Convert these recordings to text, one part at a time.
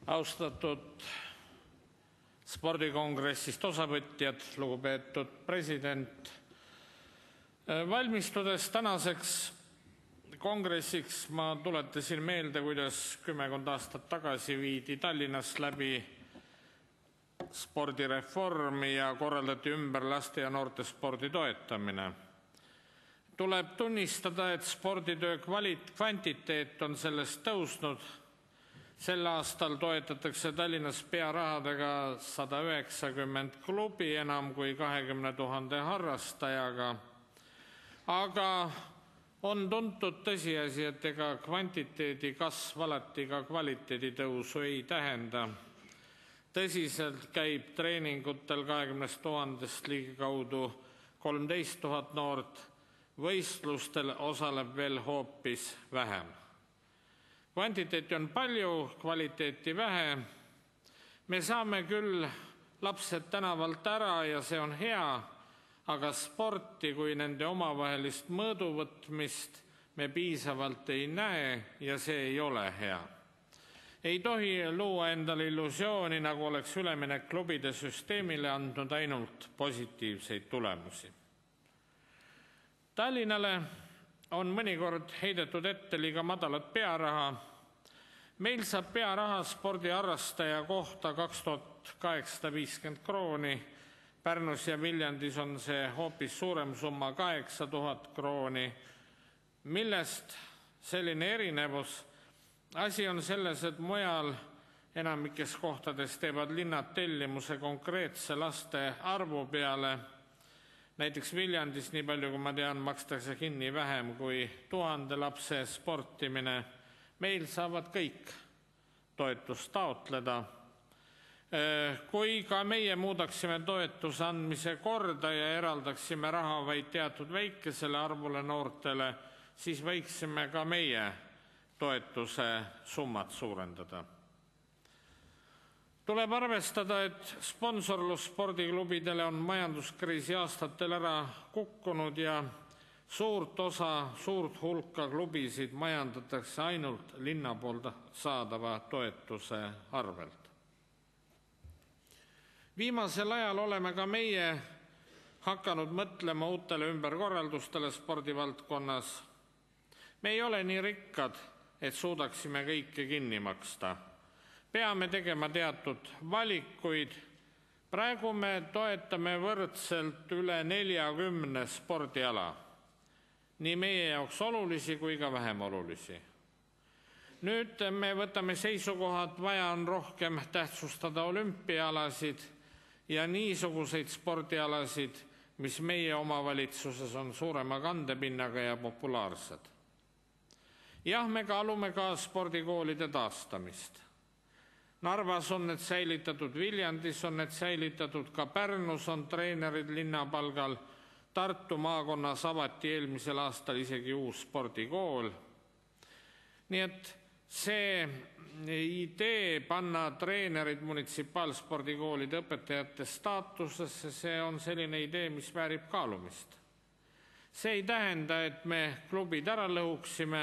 Austatud spordikongressist osavõtjad, lugupeetud president. Valmistudes tänaseks kongressiks ma tuletasin meelde, kuidas 10 aastat tagasi viidi Tallinnas läbi spordireformi ja korraldati ümber laste ja noorte spordi toetamine. Tuleb tunnistada, et sporditöö kvantiteet on sellest tõusnud. Sel aastal toetatakse Tallinnas pearahadega 190 klubi enam kui 20 000 harrastajaga. Aga on tuntud tõsiasi, et ega kvantiteedi kasv alati ka kvaliteedi tõusu ei tähenda. Tõsiselt käib treeningutel 20 000 ligikaudu 13 000 noort, võistlustel osaleb veel hoopis vähem. Kvantiteeti on palju, kvaliteeti vähe. Me saame küll lapsed tänavalt ära ja see on hea, aga sporti kui nende omavahelist mõõduvõtmist me piisavalt ei näe ja see ei ole hea. Ei tohi luua endale illusiooni, nagu oleks üleminek klubide süsteemile andnud ainult positiivseid tulemusi. Tallinnale on mõnikord heidetud ette liiga madalat pearaha. Meil saab pearaha spordiharrastaja kohta 2850 krooni, Pärnus ja Viljandis on see hoopis suurem summa 8000 krooni. Millest selline erinevus? Asi on selles, et mujal enamikes kohtades teevad linnad tellimuse konkreetse laste arvu peale. Näiteks Viljandis, nii palju kui ma tean, makstakse kinni vähem kui 1000 lapse sportimine. Meil saavad kõik toetust taotleda. Kui ka meie muudaksime toetuse andmise korda ja eraldaksime raha vaid teatud väikesele arvule noortele, siis võiksime ka meie toetuse summat suurendada. Tuleb arvestada, et sponsorlus spordiklubidele on majanduskriisi aastatel ära kukkunud ja suurt hulka klubisid majandatakse ainult linna poolt saadava toetuse arvelt. Viimasel ajal oleme ka meie hakanud mõtlema uutele ümberkorraldustele spordivaldkonnas. Me ei ole nii rikkad, et suudaksime kõike kinni maksta. Peame tegema teatud valikuid. Praegu me toetame võrdselt üle 40 spordiala. Nii meie jaoks olulisi kui ka vähem olulisi. Nüüd me võtame seisukohad, vaja on rohkem tähtsustada olümpiaalasid ja niisuguseid spordialasid, mis meie omavalitsuses on suurema kandepinnaga ja populaarsed. Jah, me kaalume ka spordikoolide taastamist. Narvas on need säilitatud, Viljandis on need säilitatud, ka Pärnus on treenerid linnapalgal. Tartu maakonnas avati eelmisel aastal isegi uus spordikool. Nii et see idee panna treenerid munitsipaalspordikoolide õpetajate staatusesse, see on selline idee, mis väärib kaalumist. See ei tähenda, et me klubid ära lõhuksime,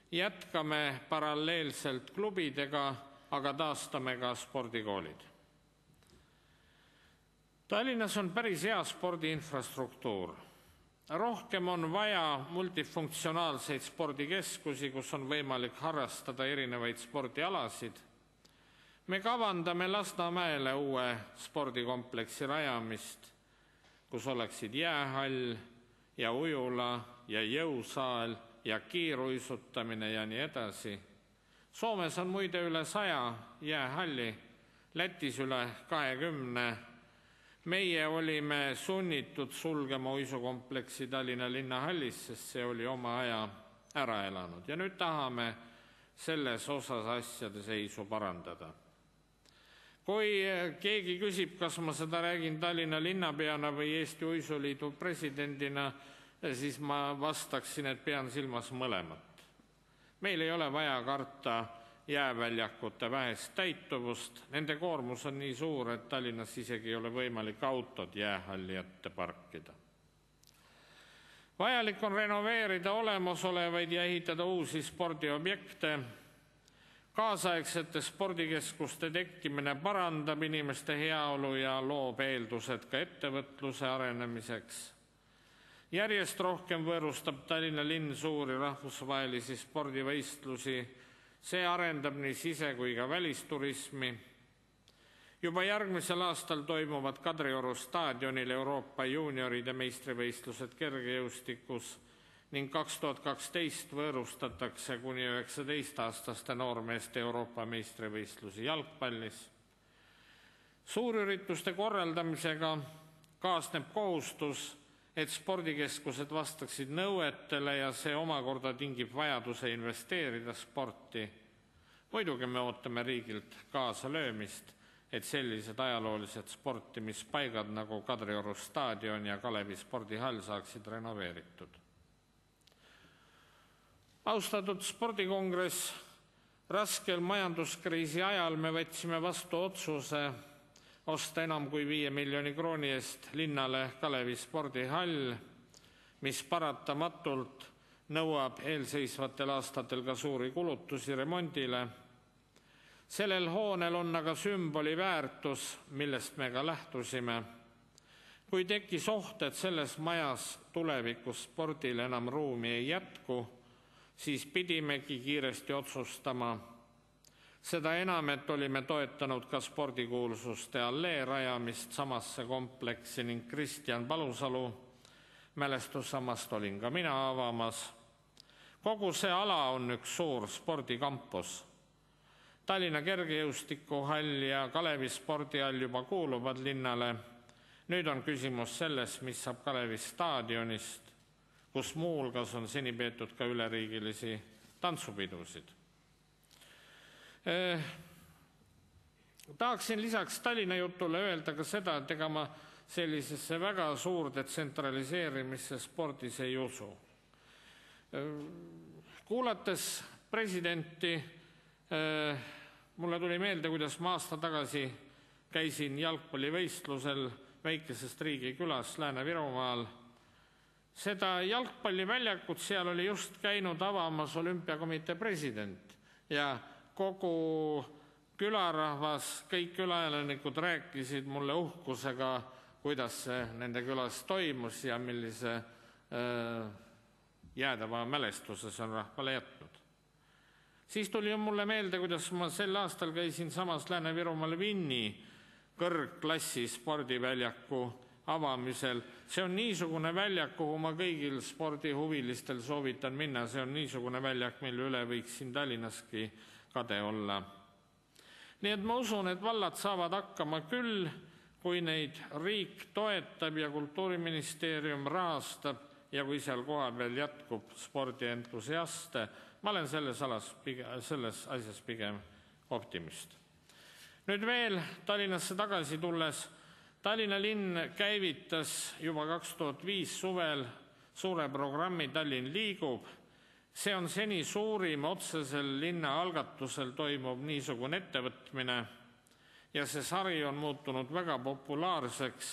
jätkame paralleelselt klubidega, aga taastame ka spordikoolid. Tallinnas on päris hea spordiinfrastruktuur. Rohkem on vaja multifunktsionaalseid spordikeskusi, kus on võimalik harrastada erinevaid spordialasid. Me kavandame Lasnamäele uue spordikompleksi rajamist, kus oleksid jäähall ja ujula ja jõusaal ja kiiruisutamine ja nii edasi. Soomes on muide üle 100 jäähalli, Lätis üle 20. Meie olime sunnitud sulgema uisukompleksi Tallinna linnahallis, sest see oli oma aja ära elanud. Ja nüüd tahame selles osas asjade seisu parandada. Kui keegi küsib, kas ma seda räägin Tallinna linnapeana või Eesti Uisuliidu presidendina, siis ma vastaksin, et pean silmas mõlemat. Meil ei ole vaja karta jääväljakute vähest täituvust. Nende koormus on nii suur, et Tallinnas isegi ei ole võimalik autod jäähalli ette parkida. Vajalik on renoveerida olemasolevaid ja ehitada uusi spordiobjekte. Kaasaegsete spordikeskuste tekkimine parandab inimeste heaolu ja loob eeldused ka ettevõtluse arenemiseks. Järjest rohkem võõrustab Tallinna linn suuri rahvusvahelisi spordivõistlusi. See arendab nii sise- kui ka välisturismi. Juba järgmisel aastal toimuvad Kadrioru staadionil Euroopa juunioride meistrivõistlused kergejõustikus ning 2012 võõrustatakse kuni 19-aastaste noormeeste Euroopa meistrivõistlusi jalgpallis. Suurürituste korraldamisega kaasneb kohustus, et spordikeskused vastaksid nõuetele ja see omakorda tingib vajaduse investeerida sporti. Muidugi me ootame riigilt kaasalöömist, et sellised ajaloolised sportimispaigad nagu Kadrioru staadion ja Kalevi spordihall saaksid renoveeritud. Austatud spordikongress, raskel majanduskriisi ajal me võtsime vastu otsuse osta enam kui 5 miljoni krooni eest linnale Kalevi spordihall, mis paratamatult nõuab eelseisvatel aastatel ka suuri kulutusi remondile. Sellel hoonel on aga sümboli väärtus, millest me ka lähtusime. Kui tekkis oht, et selles majas tulevikus spordile enam ruumi ei jätku, siis pidimegi kiiresti otsustama. Seda enam, et olime toetanud ka spordikuulsuste allee rajamist samasse kompleksi ning Kristjan Palusalu mälestussammast olin ka mina avamas. Kogu see ala on üks suur spordikampus. Tallinna kergejõustikuhall ja Kalevi spordihall juba kuuluvad linnale. Nüüd on küsimus selles, mis saab Kalevi staadionist, kus muuhulgas on seni peetud ka üleriigilisi tantsupidusid. Tahaksin lisaks Tallinna jutule öelda ka seda, et ega ma sellisesse väga suur detsentraliseerimisse spordis ei usu. Kuulates presidenti, mulle tuli meelde, kuidas ma aasta tagasi käisin jalgpallivõistlusel väikesest riigikülas Lääne-Virumaal. Seda jalgpalliväljakut seal oli just käinud avamas olümpiakomitee president ja kogu külarahvas, kõik külaelanikud rääkisid mulle uhkusega, kuidas see nende külas toimus ja millise jäädava mälestuse see on rahvale jätnud. Siis tuli mulle meelde, kuidas ma sel aastal käisin samas Lääne-Virumaal Vinni kõrgklassi spordiväljaku avamisel. See on niisugune väljak, kuhu ma kõigil spordihuvilistel soovitan minna. See on niisugune väljak, mille üle võiks siin Tallinnaski kade olla. Nii et ma usun, et vallad saavad hakkama küll, kui neid riik toetab ja Kultuuriministeerium rahastab ja kui seal kohapeal jätkub spordientusiaste. Ma olen selles asjas pigem optimist. Nüüd veel Tallinnasse tagasi tulles. Tallinna linn käivitas juba 2005 suvel suure programmi Tallinn liigub. See on seni suurim otsesel linna algatusel toimub niisugune ettevõtmine ja see sari on muutunud väga populaarseks.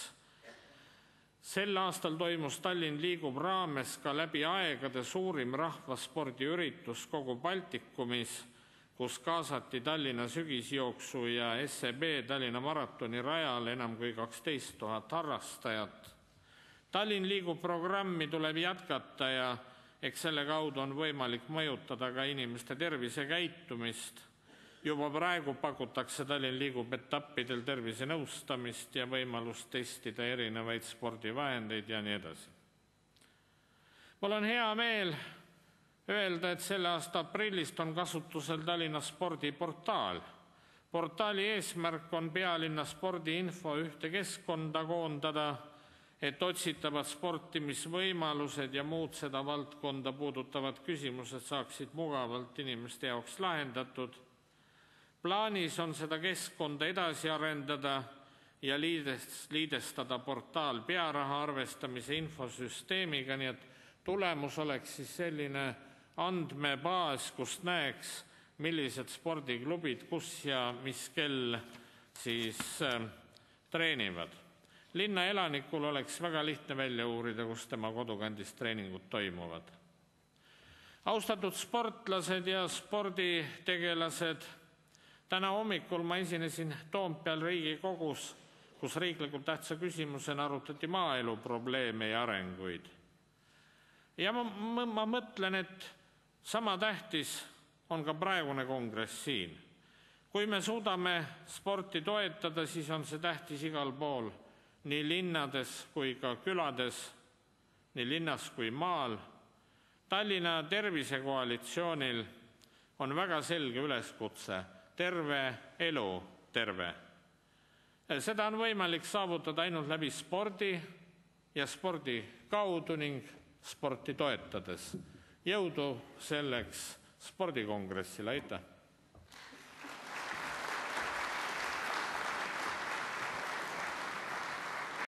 Sel aastal toimus Tallinn liigub raames ka läbi aegade suurim rahvaspordiüritus kogu Baltikumis, kus kaasati Tallinna sügisjooksu ja SEB Tallinna maratoni rajal enam kui 12 000 harrastajat. Tallinn liigub programmi tuleb jätkata ja eks selle kaudu on võimalik mõjutada ka inimeste tervisekäitumist. Juba praegu pakutakse Tallinn liigub etappidel tervisenõustamist ja võimalust testida erinevaid spordivahendeid ja nii edasi. Mul on hea meel öelda, et selle aasta aprillist on kasutusel Tallinna spordiportaal. Portaali eesmärk on pealinna spordiinfo ühte keskkonda koondada, et otsitavad sportimisvõimalused ja muud seda valdkonda puudutavad küsimused saaksid mugavalt inimeste jaoks lahendatud. Plaanis on seda keskkonda edasi arendada ja liidestada portaal pearaha arvestamise infosüsteemiga, nii et tulemus oleks siis selline andmebaas, kus näeks, millised spordiklubid, kus ja mis kell siis treenivad. Linna elanikul oleks väga lihtne välja uurida, kus tema kodukandis treeningud toimuvad. Austatud sportlased ja sporditegelased, täna hommikul ma esinesin Toompeal Riigikogus, kus riiklikult tähtsa küsimusena arutati maaelu probleeme ja arenguid. Ja ma mõtlen, et sama tähtis on ka praegune kongress siin. Kui me suudame sporti toetada, siis on see tähtis igal pool, nii linnades kui ka külades, nii linnas kui maal. Tallinna tervisekoalitsioonil on väga selge üleskutse: terve elu terve. Seda on võimalik saavutada ainult läbi spordi ja spordi kaudu ning sporti toetades. Jõudu selleks spordikongressil, aitäh!